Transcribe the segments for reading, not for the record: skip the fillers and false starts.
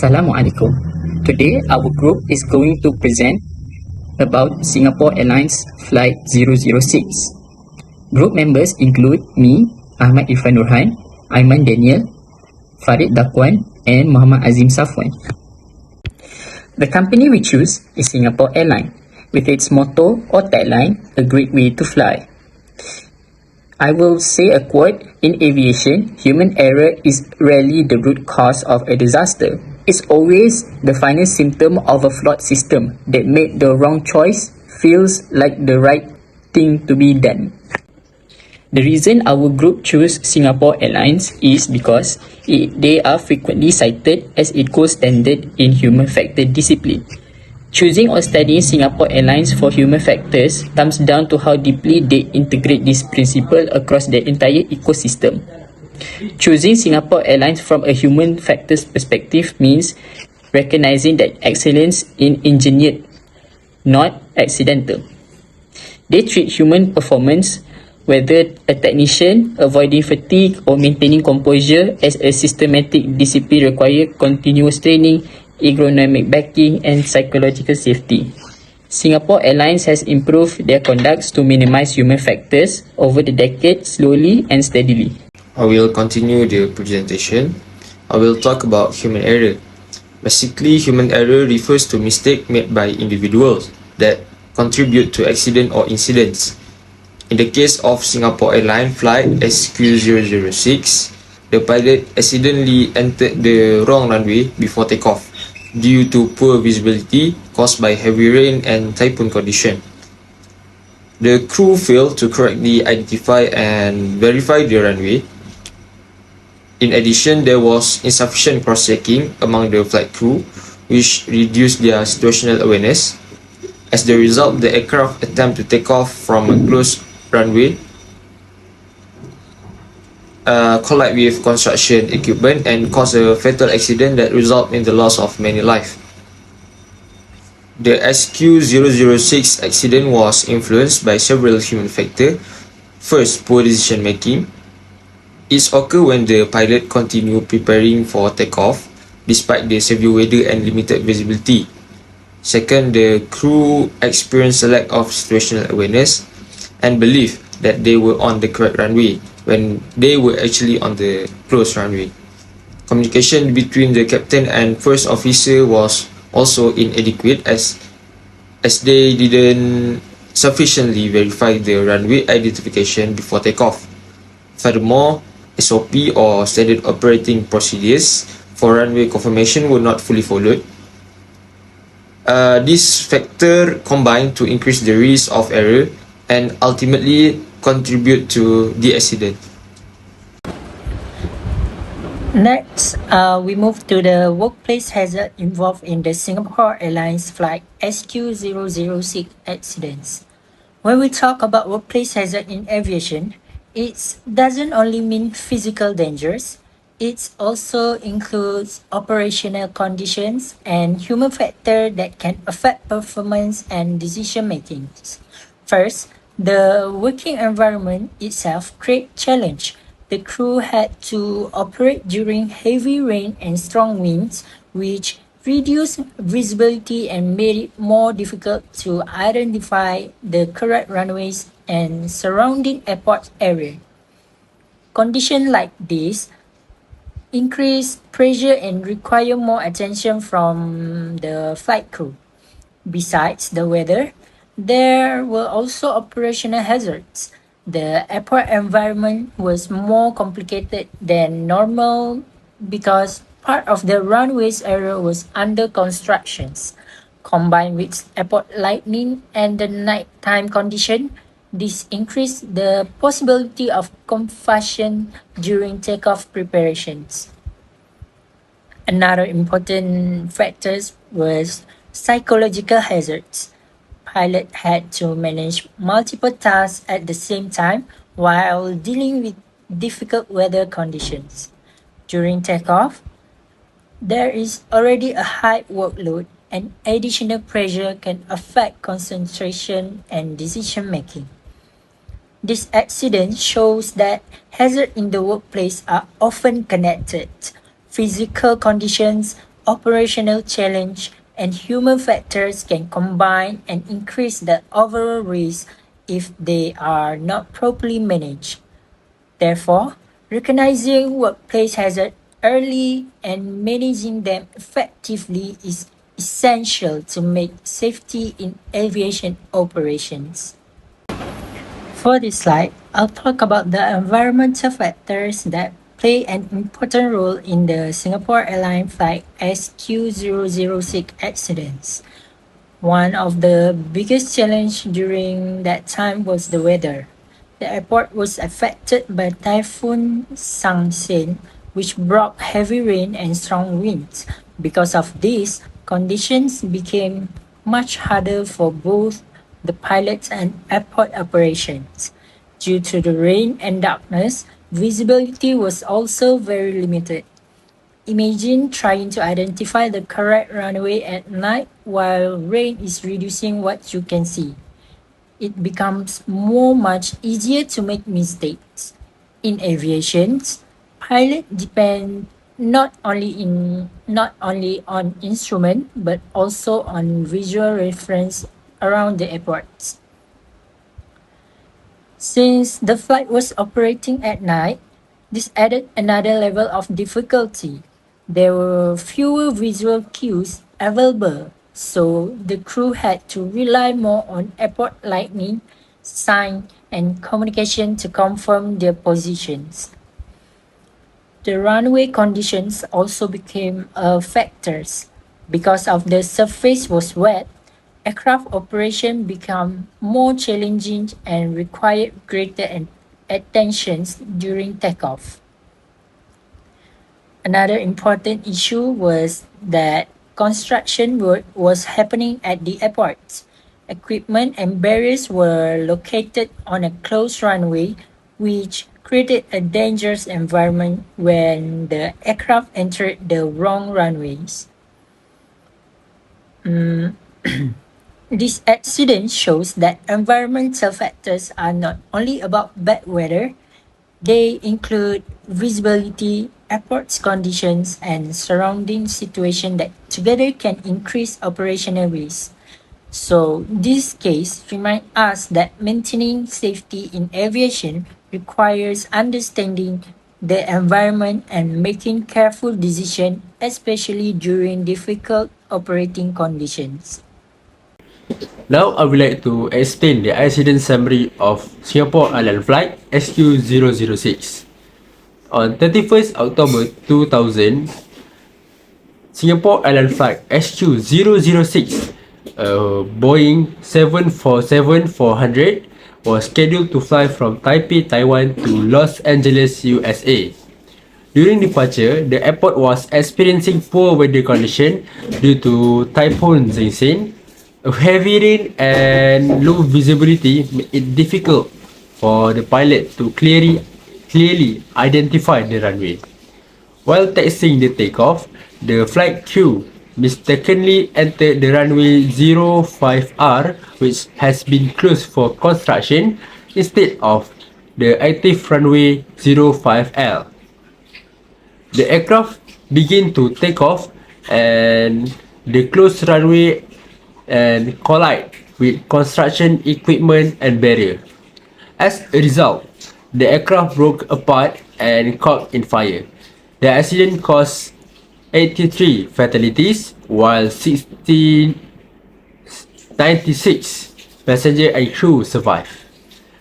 Assalamualaikum. Today our group is going to present about Singapore Airlines Flight 006. Group members include me, Ahmad Irfan Nurhan, Aiman Daniel, Farid Dakwan and Muhammad Azim Safwan. The company we choose is Singapore Airlines, with its motto or tagline, "A great way to fly." I will say a quote: in aviation, human error is rarely the root cause of a disaster. It's always the final symptom of a flawed system that made the wrong choice feels like the right thing to be done. The reason our group chose Singapore Airlines is because they are frequently cited as a gold standard in human factor discipline. Choosing or studying Singapore Airlines for human factors comes down to how deeply they integrate this principle across their entire ecosystem. Choosing Singapore Airlines from a human factors perspective means recognizing that excellence is engineered, not accidental. They treat human performance, whether a technician avoiding fatigue or maintaining composure, as a systematic discipline requiring continuous training, ergonomic backing and psychological safety. Singapore Airlines has improved their conducts to minimize human factors over the decade slowly and steadily. I will continue the presentation. I will talk about human error. Basically, human error refers to mistake made by individuals that contribute to accident or incidents. In the case of Singapore Airlines flight SQ006, the pilot accidentally entered the wrong runway before takeoff due to poor visibility caused by heavy rain and typhoon condition. The crew failed to correctly identify and verify the runway. In addition, there was insufficient cross-checking among the flight crew, which reduced their situational awareness. As the result, the aircraft attempted to take off from a closed runway, collide with construction equipment and cause a fatal accident that resulted in the loss of many lives. The SQ006 accident was influenced by several human factors. First, poor decision making. It occurred when the pilot continued preparing for takeoff despite the severe weather and limited visibility. Second, the crew experienced a lack of situational awareness and belief that they were on the correct runway when they were actually on the closed runway. Communication between the captain and first officer was also inadequate as they didn't sufficiently verify the runway identification before takeoff. Furthermore, SOP or standard operating procedures for runway confirmation were not fully followed. This factor combined to increase the risk of error and ultimately contribute to the accident. Next, we move to the workplace hazard involved in the Singapore Airlines flight SQ006 accidents. When we talk about workplace hazard in aviation, it doesn't only mean physical dangers, it also includes operational conditions and human factors that can affect performance and decision making. First, the working environment itself creates challenge. The crew had to operate during heavy rain and strong winds, which reduced visibility and made it more difficult to identify the correct runways and surrounding airport area. Conditions like this increase pressure and require more attention from the flight crew. Besides the weather, there were also operational hazards. The airport environment was more complicated than normal because part of the runway's area was under construction. Combined with airport lighting and the nighttime condition, this increased the possibility of confusion during takeoff preparations. Another important factor was psychological hazards. Pilot had to manage multiple tasks at the same time while dealing with difficult weather conditions. During takeoff, there is already a high workload and additional pressure can affect concentration and decision making. This accident shows that hazards in the workplace are often connected. Physical conditions, operational challenge, and human factors can combine and increase the overall risk if they are not properly managed. Therefore, recognizing workplace hazards early and managing them effectively is essential to make safety in aviation operations. For this slide, I'll talk about the environmental factors that play an important role in the Singapore Airlines flight SQ006 accidents. One of the biggest challenges during that time was the weather. The airport was affected by Typhoon Sangsen, which brought heavy rain and strong winds. Because of this, conditions became much harder for both the pilots and airport operations. Due to the rain and darkness, visibility was also very limited. Imagine trying to identify the correct runway at night while rain is reducing what you can see. It becomes much easier to make mistakes. In aviation, pilots depend not only on instrument but also on visual reference around the airports. Since the flight was operating at night, this added another level of difficulty. There were fewer visual cues available, so the crew had to rely more on airport lighting, sign, and communication to confirm their positions. The runway conditions also became factors. Because of the surface was wet, aircraft operation became more challenging and required greater attention during takeoff. Another important issue was that construction work was happening at the airport. Equipment and barriers were located on a closed runway, which created a dangerous environment when the aircraft entered the wrong runways. This accident shows that environmental factors are not only about bad weather, they include visibility, airport conditions, and surrounding situation that together can increase operational risk. So this case reminds us that maintaining safety in aviation requires understanding the environment and making careful decisions, especially during difficult operating conditions. Now I would like to explain the accident summary of Singapore Airlines flight SQ006. On 31st October 2000, Singapore Airlines flight SQ006, Boeing 747-400, was scheduled to fly from Taipei, Taiwan to Los Angeles, USA. During departure, the airport was experiencing poor weather conditions due to Typhoon Sangsen. Heavy rain and low visibility made it difficult for the pilot to clearly identify the runway. While taxiing the takeoff, the flight crew mistakenly entered the runway 05R, which has been closed for construction, instead of the active runway 05L. The aircraft began to take off and the closed runway and collide with construction equipment and barrier. As a result, the aircraft broke apart and caught in fire. The accident caused 83 fatalities, while 96 passengers and crew survived.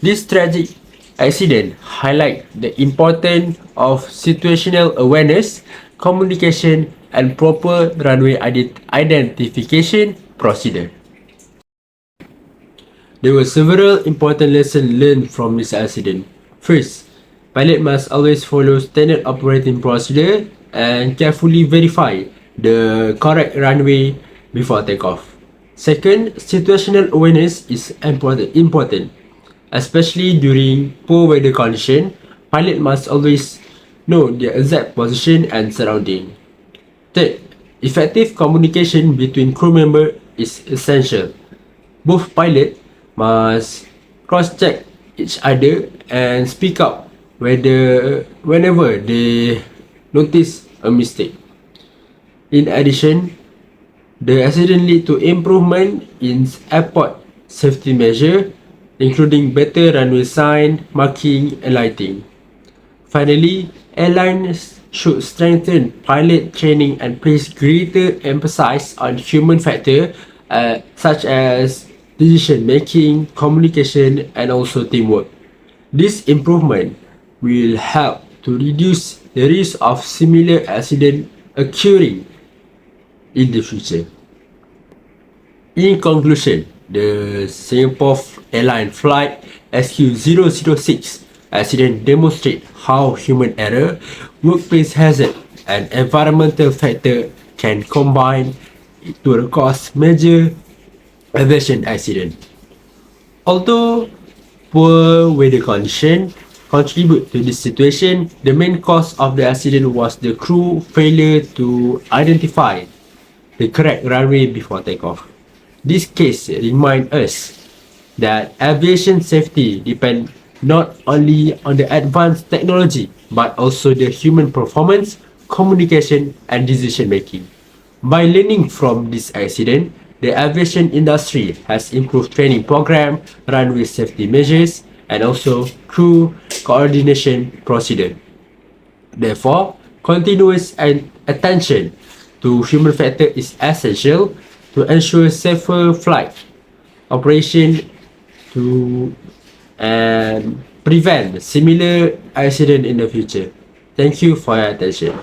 This tragic accident highlights the importance of situational awareness, communication, and proper runway identification procedure. There were several important lessons learned from this accident. First, pilot must always follow standard operating procedure and carefully verify the correct runway before takeoff. Second, situational awareness is important, especially during poor weather conditions. Pilot must always know their exact position and surrounding. Third, effective communication between crew members is essential. Both pilots must cross-check each other and speak up whenever they notice a mistake. In addition, the accident led to improvement in airport safety measure, including better runway sign, marking, and lighting. Finally, airlines should strengthen pilot training and place greater emphasis on human factor such as decision making, communication, and also teamwork. This improvement will help to reduce the risk of similar accident occurring in the future. In conclusion, the Singapore Airlines flight SQ006 accident demonstrate how human error, workplace hazard, and environmental factor can combine to cause major aviation accident. Although poor weather condition contribute to this situation, the main cause of the accident was the crew failure to identify the correct runway before takeoff. This case reminds us that aviation safety depends not only on the advanced technology but also the human performance, communication, and decision making. By learning from this accident, the aviation industry has improved training program, runway safety measures, and also crew coordination procedure. Therefore, continuous attention to human factor is essential to ensure safer flight operation to and prevent similar accident in the future. Thank you for your attention.